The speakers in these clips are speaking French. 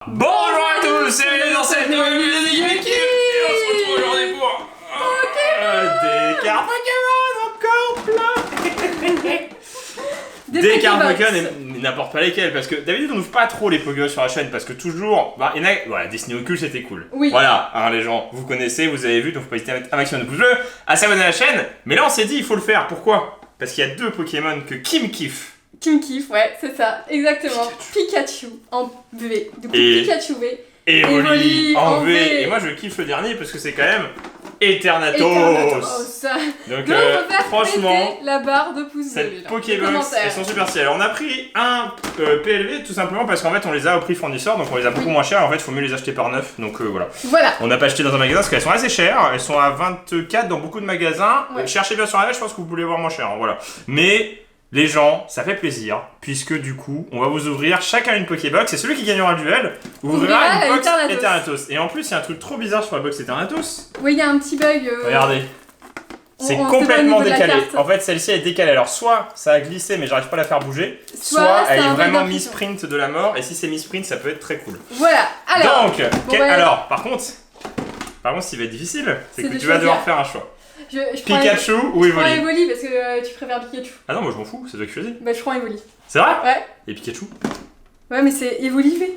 Bonjour à tous et bienvenue dans cette nouvelle vidéo de Geeky et on se retrouve aujourd'hui pour des cartes Pokémon encore plein. Des cartes Pokémon et n'importe pas lesquelles, parce que d'habitude on n'ouvre pas trop les Pokémon sur la chaîne parce que toujours, il y en a, voilà, Destiny Ocult c'était cool. Oui. Voilà, hein, les gens, vous connaissez, vous avez vu, donc faut pas hésiter à mettre un maximum de pouces bleus, à s'abonner à la chaîne. Mais là on s'est dit il faut le faire, pourquoi? Parce qu'il y a deux Pokémon que Kim kiffe. Kim kiffe, ouais, c'est ça, exactement. Pikachu en V. Du coup, Et Pikachu V. Et Evoli en V. V. Et moi je kiffe le dernier parce que c'est quand même Eternatus. Eternatus. Donc Donc on va faire franchement, péter la barre de pouces bleus. cette Pokébox, elles sont super stylées. Alors on a pris un PLV tout simplement parce qu'en fait on les a au prix fournisseur, donc on les a beaucoup moins chers. En fait il faut mieux les acheter par neuf, donc voilà. Voilà. On n'a pas acheté dans un magasin parce qu'elles sont assez chères. Elles sont à 24 dans beaucoup de magasins. Ouais. Cherchez bien sur la net, je pense que vous pouvez les voir moins cher. Hein, voilà. Mais les gens, ça fait plaisir, puisque du coup, on va vous ouvrir chacun une Pokébox, et celui qui gagnera le duel ouvrira une box Eternatus. Et en plus, il y a un truc trop bizarre sur la box Eternatus. Oui, il y a un petit bug. Regardez. C'est on complètement sait pas au niveau de la décalé. carte. En fait, celle-ci est décalée. Alors, soit ça a glissé, mais j'arrive pas à la faire bouger, soit c'est elle un est bug vraiment d'impression. misprint de la mort, et si c'est misprint, ça peut être très cool. Voilà, alors. Donc, alors, par contre, ce qui va être difficile, c'est que de tu vas devoir choisir. faire un choix. Je prends Pikachu ou Je prends Evoli? Evoli parce que tu préfères Pikachu. Ah non, moi je m'en fous, c'est toi qui choisis. Bah, je prends Evoli. C'est vrai? Ouais. Et Pikachu? Ouais, mais c'est Evoli V.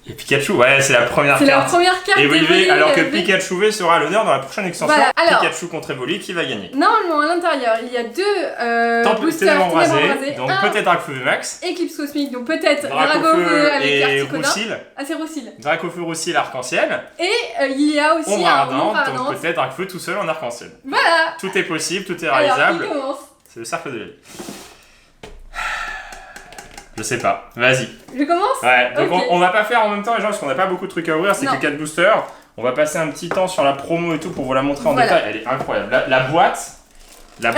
Et Pikachu, ouais, c'est la première C'est la carte. première carte. Evoli V, Evoli alors que V. Pikachu V sera à l'honneur dans la prochaine extension. Voilà, alors. Pikachu contre Evoli, qui va gagner? Normalement, à l'intérieur, il y a deux boosters Ténébreux ténébreux brasé, brasés. donc Un peut-être Dracofeu Max, Éclipse cosmique, donc peut-être Dracofeu Dragofeu avec et Articuno. Roussil, Ah, c'est Roussil. Dracofeu Roussil arc-en-ciel, Et il y a aussi Ombre un Ardente, Ombre donc Ardente. peut-être Dracofeu tout seul en arc-en-ciel. Voilà. Tout est possible, tout est Alors, réalisable, il commence. c'est le cercle de la vie. Je sais pas, vas-y. Je commence. Ouais, donc Ok. on va pas faire en même temps les gens parce qu'on n'a pas beaucoup de trucs à ouvrir, c'est Non. que 4 boosters. On va passer un petit temps sur la promo et tout pour vous la montrer en Voilà. détail, elle est incroyable. La boîte, ta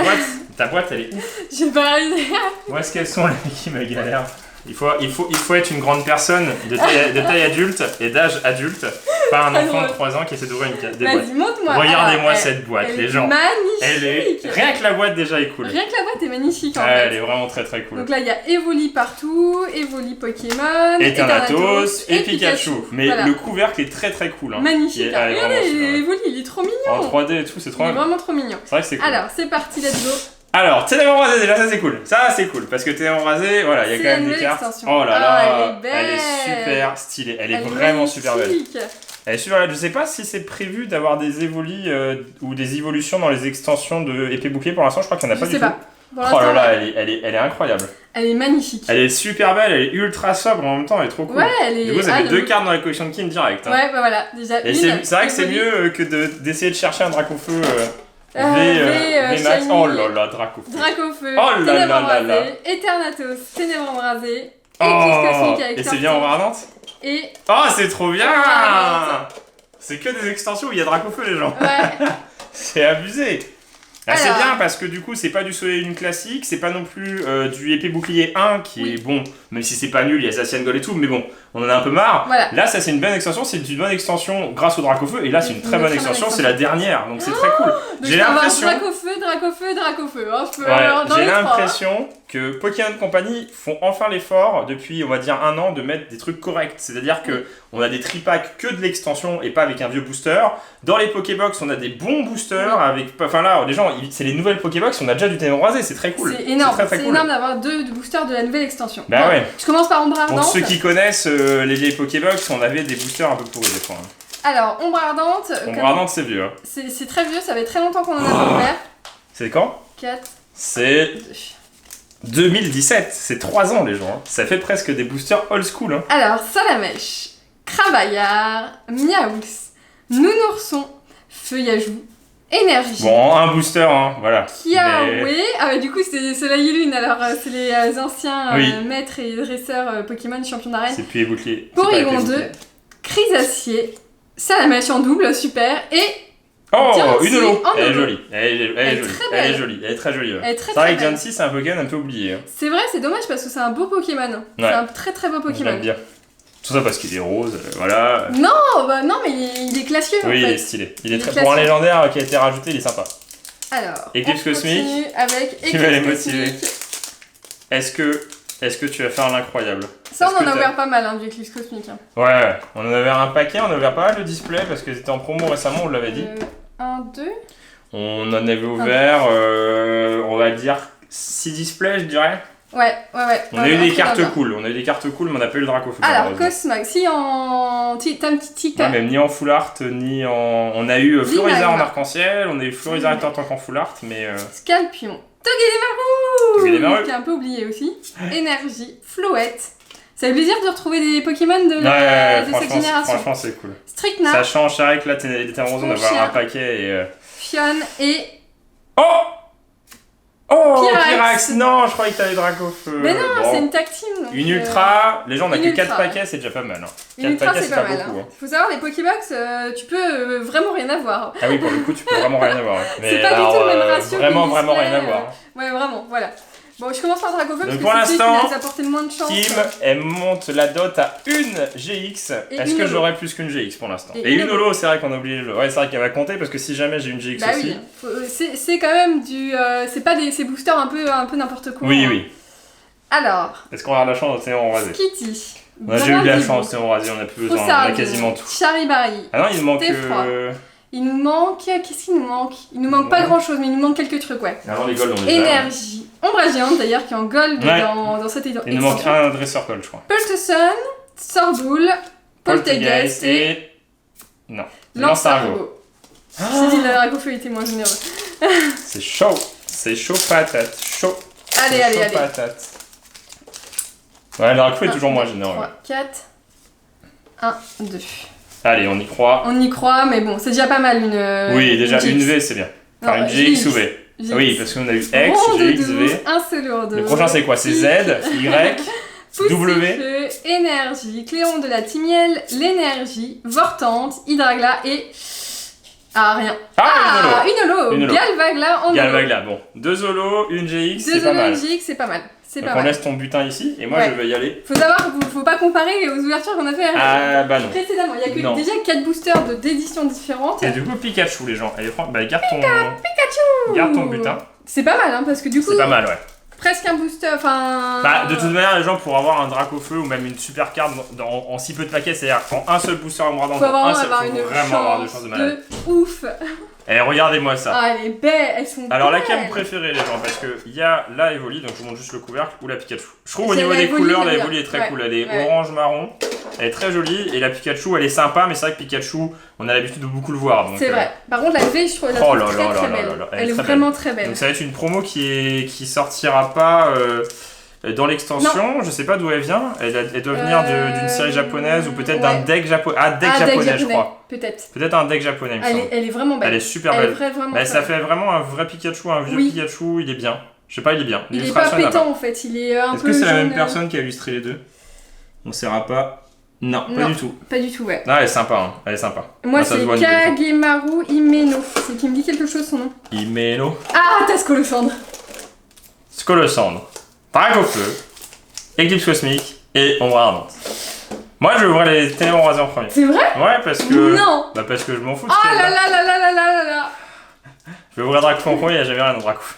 boîte elle est ouf. J'ai pas réalisé. Où est-ce qu'elles sont les mecs qui me galèrent? Il faut être une grande personne de taille adulte et d'âge adulte, pas un Pas enfant de drôle. 3 ans qui essaie d'ouvrir des boîtes. Vas-y, montre-moi. Regardez-moi Alors, cette boîte, elle les est gens. Magnifique. Elle est. Rien que la boîte déjà est cool. Rien que la boîte est magnifique en Ouais, fait. elle est vraiment très très cool. Donc là, il y a Evoli partout, Evoli Pokémon, Eternatus et Pikachu. Mais Voilà. le couvercle est très très cool. Hein. Magnifique. Elle est Regardez, vraiment super. Evoli, il est trop mignon. En 3D et tout, c'est trop Il est bien. vraiment trop mignon. C'est vrai que c'est cool. Alors, c'est parti, let's go. Alors, Ténébreux brasé, déjà, ça c'est cool. Ça c'est cool. Parce que Ténébreux brasé, voilà, il y a C'est quand la même des nouvelle cartes. extension. Oh là Ah, là, elle est belle. super stylée. Elle est Elle est vraiment super belle. magnifique. Elle est super belle. Je sais pas si c'est prévu d'avoir des évolis ou des évolutions dans les extensions de épée bouclier. Pour l'instant, je crois qu'il n'y en a pas Je du sais tout. pas. Pour Oh là l'instant, là, elle est incroyable. elle est magnifique. Elle est super belle, elle est ultra sobre en même temps, elle est trop cool. Ouais, elle est. Du coup, ça fait ah, 2 non. cartes dans la collection de Kim direct. Hein. Ouais, bah voilà, déjà Et une. c'est vrai que c'est Evoli. mieux que d'essayer de chercher un Dracofeu V Max. Shiny. Oh là là, Dracofeu. Dracofeu, Oh là Ténébreux là là là. brasé, Eternatus, Ténébreux brasé, Éclipse Oh, cosmique avec et c'est bien en ardente. Et Oh, c'est trop bien. Ombre Ardente. C'est que des extensions où il y a Dracofeu, les gens. ouais, C'est abusé. Ah, c'est Alors. bien parce que du coup c'est pas du Soleil et Lune classique, c'est pas non plus du épée bouclier 1 qui Oui. est bon, même si c'est pas nul, il y a Zacian Gold et tout, mais bon, on en a un peu marre. voilà. Là ça c'est une bonne extension, c'est une bonne extension grâce au Dracofeu, et là c'est une très bonne extension, c'est la dernière, donc c'est très cool. Donc J'ai je peux avoir l'impression, Dracofeu. Hein, je peux avoir dans j'ai les trois. l'impression que Pokémon Company font enfin l'effort depuis on va dire 1 an de mettre des trucs corrects, c'est-à-dire que on a des tripacks que de l'extension et pas avec un vieux booster. Dans les Pokébox on a des bons boosters avec, enfin là les gens, c'est les nouvelles Pokébox, on a déjà du Ténébreux brasé, c'est très cool. C'est énorme, très, très c'est cool. énorme d'avoir deux boosters de la nouvelle extension. Bah Bon, ouais. Je commence par Ombre Pour Ardente. ceux qui connaissent les vieilles Pokébox, on avait des boosters un peu pourris des fois. Hein. Alors, Ombre Ardente, Ombre Ardente c'est vieux. Hein. c'est très vieux, ça fait très longtemps qu'on en a pas ouvert. C'est quand? 4, C'est 2. 2017, c'est 3 ans les gens. Hein. Ça fait presque des boosters old school. Hein. Alors, Salamèche, Cravaillard, Miaoux, Nounourson, Feuillajou, Énergie. Bon, un booster, hein, voilà. Kiawe, Mais- ah bah du coup c'est Soleil et Lune, alors c'est les anciens Oui. maîtres et dresseurs Pokémon champions d'arène. C'est plus les boucliers. Porygon 2, Chrysacier, Salamèche en double, super, et Oh, Diancie une holo. en Elle est holo. jolie. Elle est Elle est jolie. très Elle est belle. jolie. Elle est très jolie. Ouais. elle est très C'est vrai très que belle. Diancie, c'est un Pokémon un peu oublié. Hein. C'est vrai, c'est dommage parce que c'est un beau Pokémon. C'est Ouais. un très très beau Je Pokémon. l'aime bien. Tout ça parce qu'il est rose, voilà. Non, bah non, mais il est classieux en Oui, il fait. est stylé. Il est Il est très... classique. Pour un légendaire qui a été rajouté, il est sympa. Alors, Éclipse on cosmique, continue avec qui va les Éclipse motiver. cosmique. Est-ce que est-ce que tu vas faire l'incroyable? Ça, Est-ce on en que a t'as- ouvert pas mal hein, du Eclipse Cosmique. Hein. Ouais, on en avait un paquet, on a ouvert pas mal de displays parce qu'ils étaient en promo récemment, on l'avait dit. 1, 2. On en avait ouvert, on va dire 6 displays, je dirais. Ouais. On a eu des cartes cool, mais on n'a pas eu le Dracofeu. Alors, Cosmog, si en. T'as un petit tic. Ouais, même ni en full art, ni en. On a eu Florizard en Magma. arc-en-ciel, on a eu Florizard en tant qu'en full art, mais. Scalpion. Togedemaru Togedemaru. qui est un peu oublié aussi. Énergie. Floette. Ça fait plaisir de retrouver des Pokémon de, Ouais, de cette génération. franchement, c'est cool. Stricna, Ça change, c'est vrai que là, t'es en raison d'avoir Chien. un paquet et. Fion et. Oh Pyrax. Pyrax. Non, je croyais que t'avais Dracofeu. Mais non, Bon. c'est une tag team. Donc, Une ultra, les gens on a une que ultra, 4 paquets, c'est déjà pas mal. Hein. Une 4 ultra, paquets, c'est c'est pas pas mal. beaucoup. Hein. Hein. Faut savoir, les Pokébox, tu peux vraiment rien avoir. Ah oui, pour le coup, tu peux vraiment rien avoir. Hein. Mais C'est pas du alors, tout le même ratio que Vraiment, le vraiment display, rien à voir. Ouais, vraiment, voilà. Bon, je commence par Dracofeu parce Donc que pour c'est celui qui l'instant, nous a apporté le moins de chance. Kim, elle monte la dot à une GX. Et Est-ce une que holo. j'aurai plus qu'une GX pour l'instant? Et Et une une holo, c'est vrai qu'on a oublié le. Ouais, c'est vrai qu'elle va compter parce que si jamais j'ai une GX Bah aussi. oui, c'est quand même du. C'est pas ces boosters un peu n'importe quoi. Oui, hein. oui. Alors, Est-ce qu'on aura la chance d'obtenir en rasé? Kitty. On a déjà eu de la chance d'obtenir en rasé, on a plus besoin, on a quasiment tout. Charibari. Ah non, il nous manque. T'effroi. Il nous manque. Qu'est-ce qu'il nous manque? Il nous manque pas grand chose, mais il nous manque quelques trucs, ouais. Alors les golds, on les a. Énergie. Ombre géante d'ailleurs, qui est en gold Ouais. dans cette édition. Il nous manque un dresseur gold, je crois. Pulteson, Sorboule, Poltergeist et Non. Lance-Argot. J'ai dit la Dracofeu était moins généreux. C'est chaud patate, chaud. Allez, C'est allez, chaud allez. patate. Ouais, le Dracofeu est toujours moins généreux. 3, 4, 1, 2. Allez, on y croit. On y croit, mais bon, c'est déjà pas mal une. Oui, déjà GX. une V, c'est bien. Enfin, Non, une GX ou V. GX. Oui, parce qu'on a eu X, Ronde de GX, 12, V. un seul lourd. Le prochain, c'est quoi? C'est Z, Y, W. Feu, énergie, Cléon de la Timiel, l'énergie, Vortante, Hydragla et. Ah, rien. Ah, une holo. Une holo. Galvagla en holo. Galvagla, bon. 2 holos, une GX, c'est Deux pas mal. hologiques, c'est pas mal. C'est Donc pas on mal. laisse ton butin ici, et moi Ouais. je vais y aller. Faut savoir qu'il faut pas comparer aux ouvertures qu'on a fait Ah bah non. précédemment. Il y a que Non. déjà 4 boosters d'éditions différentes. Et du coup, Pikachu, les gens. Allez, bah, garde ton butin. C'est pas mal, hein, parce que du coup, C'est pas mal, ouais. presque un booster. Enfin. Bah, de toute manière, les gens, pour avoir un Dracofeu ou même une super carte en si peu de paquets, c'est-à-dire en un seul booster en bradant, faut un vraiment seul, avoir faut une vraiment avoir des chance chances de malade. de ouf. Et regardez-moi ça. Ah, elle est belle, elles sont Alors, belles. laquelle vous préférez, les gens? Parce qu'il y a la Evoli, donc je vous montre juste le couvercle, ou la Pikachu. Je trouve au C'est niveau la des Evoli, couleurs, la j'aime Evoli bien. est très Ouais, cool. Elle est ouais. orange-marron, elle est très jolie, et la Pikachu, elle est sympa, mais c'est vrai que Pikachu, on a l'habitude de beaucoup le voir. donc, C'est vrai. Par contre, la V, je trouve, la Oh trouve là très là très là belle. là là, Elle est très vraiment très belle. Donc ça va être une promo qui sortira pas dans l'extension, je sais pas d'où elle vient, elle doit venir d'une série japonaise ou peut-être d'un ouais. deck japonais. Ah, deck Ah, japonais, je crois. Peut-être. Peut-être un deck japonais, il me semble. Elle est vraiment belle. Elle est super Elle est belle. vraiment Mais très ça belle. fait vraiment un vrai Pikachu, un vieux Oui. Pikachu, il est bien. Je sais pas, il est bien. Il est pas L'illustration, elle va pétant en fait, il est un Est-ce peu. que c'est la même jaune. personne qui a illustré les deux? On saura pas. Non, pas Non. du tout. Pas du tout, ouais. Non, elle est sympa, hein. Elle est sympa. Moi, Ah, ça se c'est voit au niveau du fond. Kagemaru Himeno. C'est qui me dit quelque chose son nom. Imelo. Ah, t'as Scolosandre. Scolosandre. Dracofeu. Eclipse cosmique. Et ombre ardente. Moi, je vais ouvrir les ténèbres rasés en premier. C'est vrai? Ouais, parce que. Non. Bah, parce que je m'en fous de Oh ce qu'il y a là dedans. là là là là là là là. Je vais ouvrir Dracofeu en premier, il n'y a jamais rien dans Dracofeu.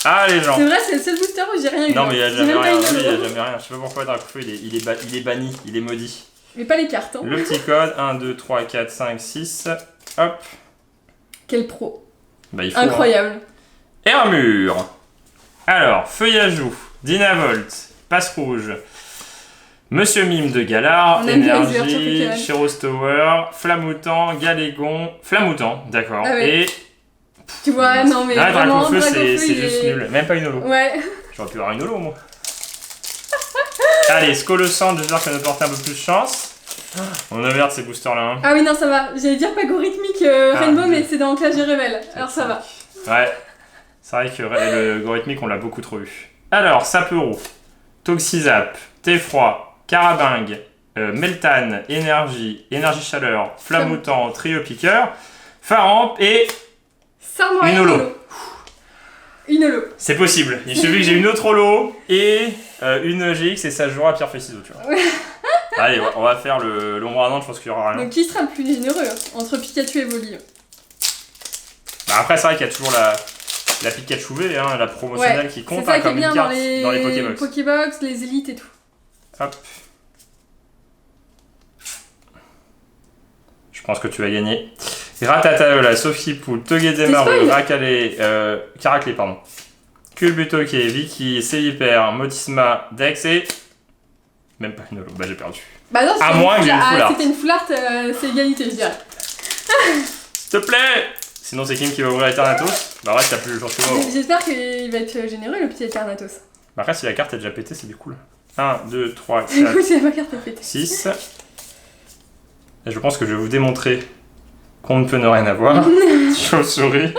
Ah, les gens. C'est vrai, c'est le seul booster où j'ai rien eu. Non, mais il n'y a J'ai jamais même pas rien. eu Oui, il n'y a de- jamais rien. Je sais pas pourquoi Dracofeu, il est banni, il est maudit. Mais pas les cartes, hein. Le petit code 1, 2, 3, 4, 5, 6. Hop. Quel pro. Bah, il faut. Incroyable. Et un mur. Alors, Feuillajou, Dynavolt, Passe Rouge, Monsieur Mime de Galar, On aime bien les Énergie, ouvertures Pokémon. Chiros Tower, Flamoutant, Galégon, Flamoutant, d'accord. Ah ouais. Et. Tu vois, non mais Ah, vraiment, Dracofeu, c'est Dracofeu, il juste est- nul. Même pas une holo. Ouais. J'aurais pu avoir une holo, moi. Allez, Scolosandre, j'espère qu'elle va nous porter un peu plus de chance. On a ouvert ces boosters-là. Hein. Ah oui, non, ça va. J'allais dire Pagorithmique Ah, Rainbow, deux. mais c'est dans Clash et Rebelle. Alors ça va. Ouais. C'est vrai que le algorithmique, on l'a beaucoup trop eu. Alors, Sapero, Toxizap, Teffroi, Carabingue, Meltan, Énergie, Énergie Chaleur, Flamoutant, Trio Piqueur, Faramp et... Sarmoria, Une holo. Une holo. C'est possible. Il suffit que j'ai une autre holo et une GX et ça jouera à Pierre Fessido, tu vois. Allez, on va faire l'ombre ardente, je pense qu'il y aura rien. Donc qui sera le plus généreux hein, entre Pikachu et Voli? Bah après, c'est vrai qu'il y a toujours la Pikachu V, hein, la promotionnelle qui compte c'est ça qui est comme bien une carte dans les Pokébox. Pokébox, les élites et tout. Hop. Je pense que tu vas gagner. Ratataola, Sophie-Poule, Togedemaru, Caraclé, pardon. Culbutoke, Vicky, Céliper, Motisma, Dex et... Même pas une holo, bah j'ai perdu. Bah non, à moins que j'ai une full art. C'était une full art, c'est égalité, je dirais. S'il te plaît. Sinon c'est Kim qui va ouvrir Eternatus. Bah ouais, t'as plus le jour que moi. J'espère qu'il va être généreux, le petit Eternatus. Bah après, si la carte est déjà pétée, c'est du cool. 1, 2, 3, Du 4, coup, c'est ma carte pétée. 6. Et je pense que je vais vous démontrer qu'on ne peut ne rien avoir. Chauve-souris,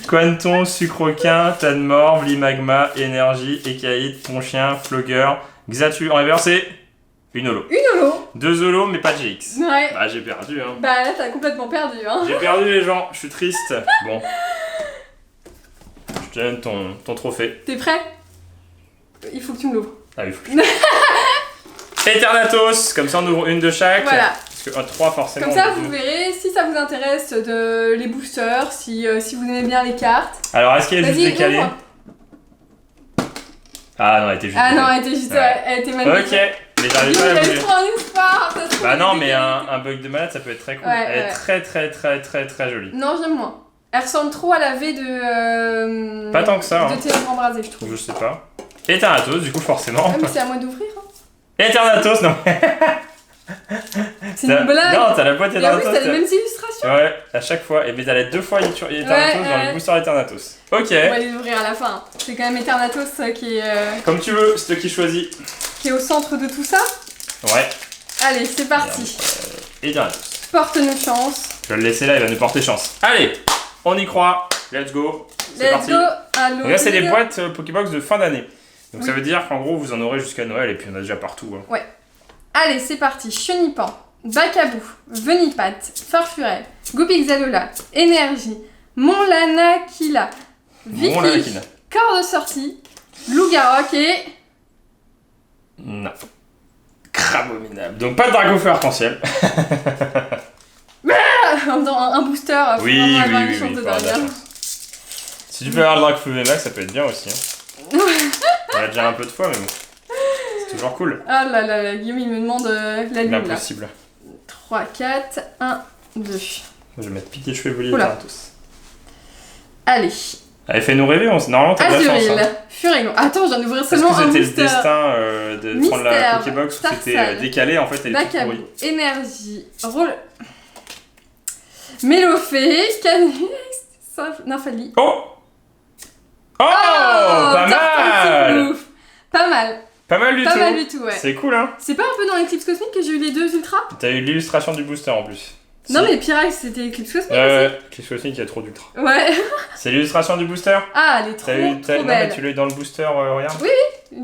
Quanton, Sucroquin, Tadmorve, Limagma, Énergie, Écaïde, Ponchien, Flogger, Xatu en reversé. Une holo. Une holo. 2 holos, mais pas de GX. Ouais. Bah j'ai perdu, hein. Bah là, t'as complètement perdu, hein. J'ai perdu les gens, je suis triste. Bon. Je te donne ton trophée. T'es prêt? Il faut que tu me l'ouvres. Ah oui, faut que je... Eternatus, comme ça on ouvre une de chaque. Voilà. Parce que 3 forcément. Comme ça, vous verrez si ça vous intéresse les boosters, si vous aimez bien les cartes. Alors, est-ce qu'elle est juste décalée? Ouvre. Ah non, elle était juste. Ah non, elle était juste. Ouais. Elle était magnifique. Ok, mais j'arrive pas à la bouger. trop en espoir. Ça se trouve, Bah non, elle mais était un bug de malade ça peut être très cool. Ouais, Elle est ouais. très très très très très jolie. Non, j'aime moins. Elle ressemble trop à la V de. Pas tant que ça, De hein. Ténèbres embrasées, je trouve. Je sais pas. Eternatus, du coup, forcément. Ah, mais c'est à moi d'ouvrir. Hein. Eternatus, non. C'est une blague. Non, t'as la boîte Et en plus, Eternatus. t'as les mêmes illustrations. Ouais, à chaque fois. Et mais t'as les 2 fois Eternatus dans le booster Eternatus. Ok. On va les ouvrir à la fin. C'est quand même Eternatus qui Comme tu veux, c'est toi qui choisis. est au centre de tout ça. Ouais. Allez, c'est parti. Eternatus. Porte-nous chance. Je vais le laisser là, il va nous porter chance. Allez, on y croit. Let's go. C'est Let's parti. go. Allô. Donc là, c'est les boîtes Pokébox de fin d'année. Donc ça veut dire qu'en gros, vous en aurez jusqu'à Noël et puis on a déjà partout. Hein. Allez, c'est parti. Chenipan, Bacabou, Venipat, Farfurel, Goupixalola, Énergie, Monlanakila, Vicky, Monlanakila. Corps de sortie, Lougarok et... Non. Crabominable. Donc pas de Dragofeu arc-en-ciel. Dans un booster, faut Oui, vraiment avoir oui, une oui, chance oui, de faut avoir de la dingue. chance. Si tu peux avoir le Dragofeu VMAX, ça peut être bien aussi. Hein. On l'a déjà un peu de fois, mais bon. C'est toujours cool. Ah là là là, Guillaume il me demande la lune là. L'impossible. 3, 4, 1, 2. Moi, je vais mettre Pikachu Evoli et Oula. Thanatos. Allez, Allez, fais-nous rêver, normalement t'as de la chance. Azuril, Hein. Furignon. Attends, je viens d'ouvrir Est-ce seulement que un c'était le booster. destin de prendre la Mystère, Pokébox ou c'était Tarsal, décalé en fait elle est toute Bacabou, pourrie. Énergie, Roll... Mélofée, Canex, Nymphali. Oh pas mal. Pas mal. Pas mal du Pas tout. mal du tout, ouais. C'est cool hein. C'est pas un peu dans Eclipse Cosmique que j'ai eu les 2 ultras? T'as eu l'illustration du booster en plus. Non Si. mais Pyrax c'était Eclipse Cosmique Qu'est-ce que c'est qu'il y a trop d'ultra. aussi. Ouais. C'est l'illustration du booster. Ah, elle est trop, Non trop mais belle. tu l'as eu dans le booster, regarde.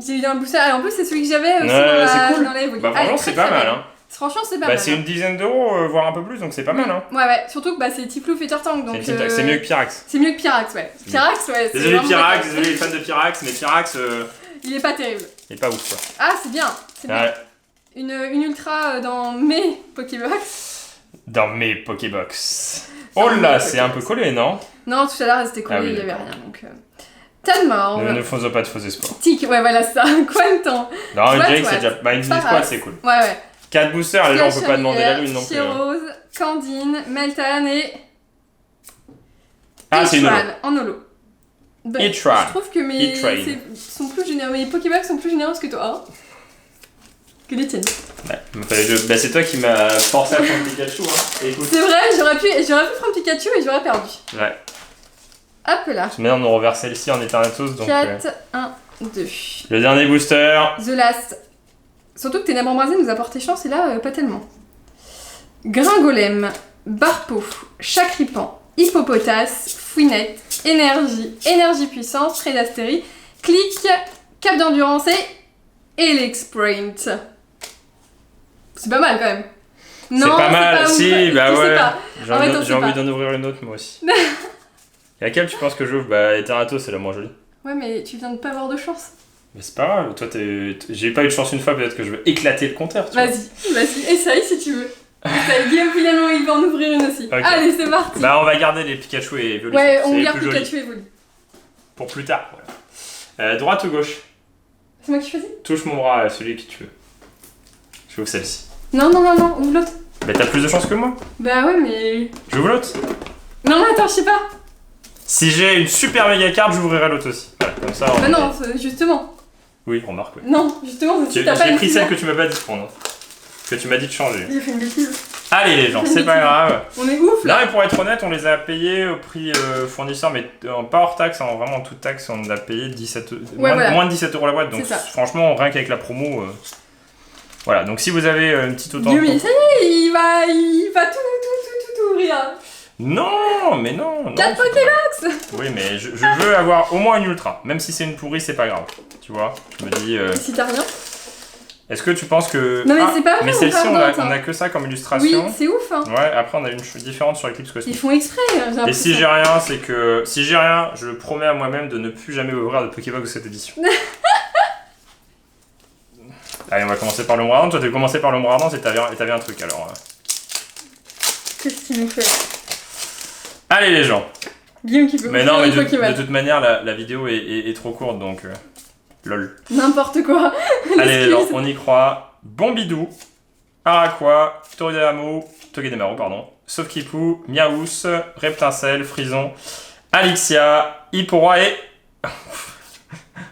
J'ai eu dans le booster. Et en plus c'est celui que j'avais aussi Ouais, dans c'est cool. dans la Evoli. Bah Ah, elle est franchement très, c'est pas très mal belle. hein. Franchement c'est pas Bah mal. c'est une dizaine d'euros, voire un peu plus, donc c'est pas mal hein. Ouais, surtout que bah, c'est Tiplouf et Turtank donc... C'est mieux que Pyrax. C'est mieux que Pyrax, ouais. Pyrax, ouais. c'est Désolé vraiment Pyrax, pas- désolé les fans de Pyrax, mais Pyrax Il est pas terrible. il est pas ouf quoi. Ah, c'est bien. C'est bien. Ouais. Une ultra dans mes Pokébox. Dans mes Pokébox. Oh là, c'est un peu collé, non? Non, tout à l'heure, elle s'était collée, Ah oui, il y avait d'accord. rien. Donc, Tadmorve. Ne faisons pas de faux espoirs. Tic, ouais, voilà ça. Quanton. Non, je What, dirais que what. c'est déjà. Bah, une Sarah. espoir, c'est cool. Ouais, ouais. 4 boosters, les gens, on peut pas demander la lune non plus. hein. Chirose, Candine, Meltan et. Ah, c'est une holo. Itran, en holo. Bah, Itran. je trouve que mes. Itran. Sont plus généreux. Mes Pokébox sont plus généreuses que toi. Hein, que les tiennes. Ouais, bah, c'est toi qui m'as forcé à prendre Pikachu, hein. Et écoute. C'est vrai, j'aurais pu prendre Pikachu et j'aurais perdu. Ouais. Hop là. Maintenant, on reverse celle-ci en Eternatus, donc. 4, 1, 2. Le dernier booster. The Last. Surtout que Ténèbres embrasées nous a porté chance et là, pas tellement. Gringolem, Barpeau, Chacripan, Hippopotas, Fouinette, Énergie puissance, Prédastérie, Clic, Cap d'endurance et Elexprint. C'est pas mal quand même. C'est pas mal, ouf. si, bah Je sais ouais. pas. En fait, on J'ai sait envie pas. d'en ouvrir une autre, moi aussi. Et laquelle tu penses que j'ouvre? Bah, Eternatus, c'est la moins jolie. Ouais, mais tu viens de pas avoir de chance. Mais c'est pas grave, toi, j'ai pas eu de chance une fois, peut-être que je vais éclater le compteur, tu vois. Vas-y, essaye si tu veux. Essaye. Guillaume, finalement, il va en ouvrir une aussi. Ok. Allez, c'est parti. Bah, on va garder les Pikachu et Evoli. Ouais, c'est on les garde plus jolis. Pikachu et Evoli. pour plus tard. Voilà. Droite ou gauche? C'est moi qui choisis? Touche mon bras, celui que tu veux. Je ouvre celle-ci. Non, ouvre l'autre. Bah t'as plus de chance que moi. Bah ouais, mais... J'ouvre l'autre. Non, attends, je sais pas. Si j'ai une super méga carte, j'ouvrirai l'autre aussi. Voilà, comme ça. Bah non, justement. Oui, remarque, ouais. Non, justement, si t'as pas J'ai une pris celle couleur. que tu m'as pas dit de prendre. Que tu m'as dit de changer. J'ai fait une bêtise. Allez les gens, c'est pas grave. On est ouf Là, là. mais pour être honnête, on les a payés au prix fournisseur, mais pas hors taxe, vraiment en toute taxe, on a payé 17, voilà. moins de 17 € la boîte. Donc C'est ça. franchement, rien qu'avec la promo. Voilà, donc si vous avez une petite autant. Guillaume, ça y est, il va tout ouvrir. Non, mais non. 4 Pokébox. Oui, mais je veux avoir au moins une ultra. Même si c'est une pourrie, c'est pas grave. Tu vois, je me dis. Et si t'as rien? Est-ce que tu penses que. Non, mais c'est pas vrai, mais on celle-ci, parle on a que ça comme illustration. Oui, c'est ouf hein. Ouais, après on a une différente sur Eclipse Cosmic. Ils font exprès, j'ai l'impression. Et si j'ai rien, c'est que. Si j'ai rien, je promets à moi-même de ne plus jamais ouvrir de Pokébox de cette édition. Allez, on va commencer par l'ombre ardente. Toi, t'as commencé par l'ombre ardente et t'avais un truc alors. Qu'est-ce qu'il nous fait? Allez les gens. Guillaume qui peut Mais non, ouvrir mais les Pokémon. de toute manière, la vidéo est trop courte donc. Lol. N'importe quoi. Allez les gens, Excuse. on y croit. Bombidou, Araqua, Togedemaru, pardon, Sauf-Kipu, Miaous, Reptincelle, Frison, Alixia, Hippora et.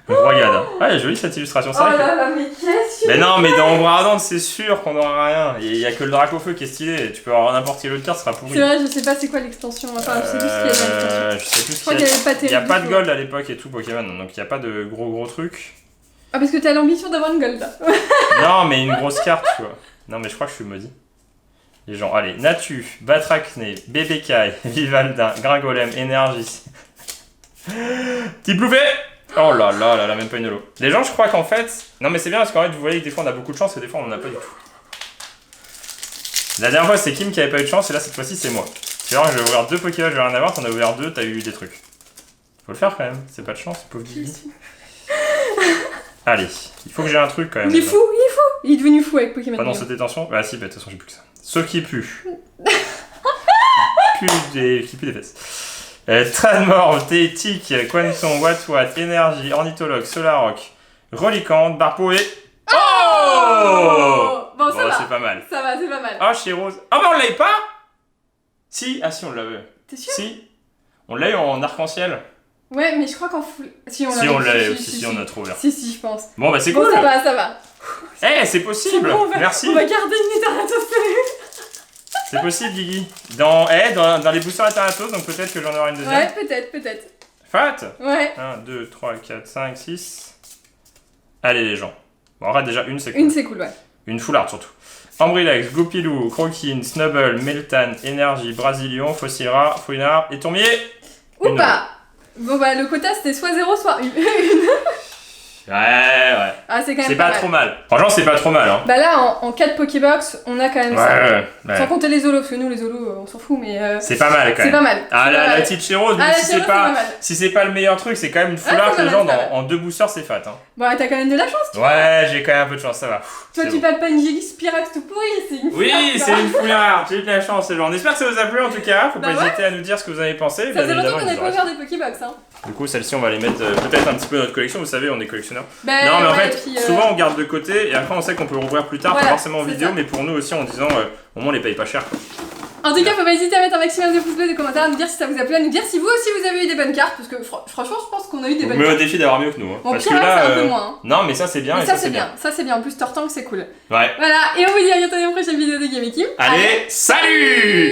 Regarde. Ah, elle est jolie cette illustration, c'est Oh vrai. là là, mais qu'est-ce que... Mais non, mais dans Ombre Ardente, c'est sûr qu'on n'aura rien. Il y a que le Dracofeu qui est stylé. Tu peux avoir n'importe quelle autre carte, ce sera pourri. C'est vrai, je sais pas c'est quoi l'extension. Enfin, je sais plus ce qu'il y a dans l'extension. Je sais plus Je ce crois qu'il qu'il y y avait pas a. Il n'y a terrible pas du de tout. gold à l'époque et tout Pokémon, donc il n'y a pas de gros trucs. Ah, parce que t'as l'ambition d'avoir une gold là. Non, mais une grosse carte, tu vois. Non, mais je crois que je suis maudit. Les gens, allez, Natu, Batracné, Bébécaille, Vivaldin, Gringolem, Énergie. Tiploufé. Oh là là, même pas une holo. Les gens, je crois qu'en fait. Non, mais c'est bien parce qu'en fait, vous voyez que des fois on a beaucoup de chance et des fois on en a pas du tout. La dernière fois, c'est Kim qui avait pas eu de chance et là, cette fois-ci, c'est moi. C'est vrai, je vais ouvrir 2 Pokémon, je vais rien avoir, t'en as ouvert 2, t'as eu des trucs. Faut le faire quand même, c'est pas de chance, pauvre Guigui. Allez, il faut que j'ai un truc quand même. Il est fou. Il est devenu fou avec Pokémon. Pendant cette détention. Ah si, bah de toute façon, j'ai plus que ça. Sauf qu'il pue. Qui pue des fesses. Tranmorph, Tétique, Quanton, Watwat, Énergie, Ornithologue, Solaroc, Reliquante, Barpo et. Oh Bon, ça va. c'est pas mal. Ça va, c'est pas mal. Ah, chez Rose. Ah, mais on l'avait pas. Si, on l'avait. T'es sûr? Si. On l'a eu en arc-en-ciel. Ouais, mais je crois qu'en full... Si, Si, on l'a eu. Si, on a trouvé. Si, je pense. Bon, bah c'est Bon, cool. ça va. Eh, c'est possible. Bon, Merci. On va garder une Eternatus. C'est possible, Guigui. Dans les boosters Eternatus, donc peut-être que j'en aurai une deuxième. Ouais, peut-être. Fat. Ouais. 1, 2, 3, 4, 5, 6. Allez, les gens. Bon, en vrai, déjà, une, c'est cool. Une, c'est cool, ouais. Une full art, surtout. Ambrilex, Goupilou, Croquine, Snubble, Meltan, Énergie, Brasilion, Fossilra, Fouinard et Tourmier. Ou pas. Bon, bah, le quota, c'était soit 0, soit 1. Ouais. Ah, c'est quand même C'est pas mal. trop mal. Franchement, c'est pas trop mal, hein. Bah là, en 4 Pokébox, on a quand même ça. Ouais. Sans compter les holos, parce que nous, les holos, on s'en fout, mais... C'est pas mal, quand c'est même. pas mal. Ah, C'est pas la mal. petite Chéros, Ah, même la si c'est Chéros, c'est pas mal. si c'est pas le meilleur truc, c'est quand même une full Ah, art, c'est les pas gens, mal, c'est pas en 2 boosters, c'est fat, hein. Bon, t'as quand même de la chance, tu Ouais, j'ai quand même un peu de chance, ça va. Toi, C'est tu bon. parles pas une Spirax tout pourri, c'est une Oui, Spirax, c'est hein. une full art, j'ai eu de la chance, les gens. On espère que ça vous a plu, en tout cas. Faut Bah pas ouais. hésiter à nous dire ce que vous en avez pensé. Ça Bien fait longtemps évidemment, qu'on il n'a nous pas reste. ouvert des Pokébox, hein. Du coup, celle-ci, on va les mettre peut-être un petit peu dans notre collection. Vous savez, on est collectionneurs. Bah, Non, mais en ouais, fait, puis, souvent on garde de côté et après on sait qu'on peut le rouvrir plus tard, Voilà, pas forcément en c'est vidéo, ça. mais pour nous aussi en disant au moins on les paye pas cher. Quoi. En tout cas, faut pas hésiter à mettre un maximum de pouces bleus, de commentaires, à nous dire si ça vous a plu, à nous dire si vous aussi vous avez eu des bonnes cartes, parce que franchement, je pense qu'on a eu des On bonnes met au cartes. défi d'avoir mieux que nous. Hein. Bon, Parce pire, que c'est là, un peu moins. Hein. non, mais ça c'est bien Mais et ça, ça c'est bien. Ça, c'est bien. En plus, Tortank, c'est cool. Ouais. Voilà, et on vous dit à bientôt dans une prochaine vidéo de Game et Kim. Allez, salut!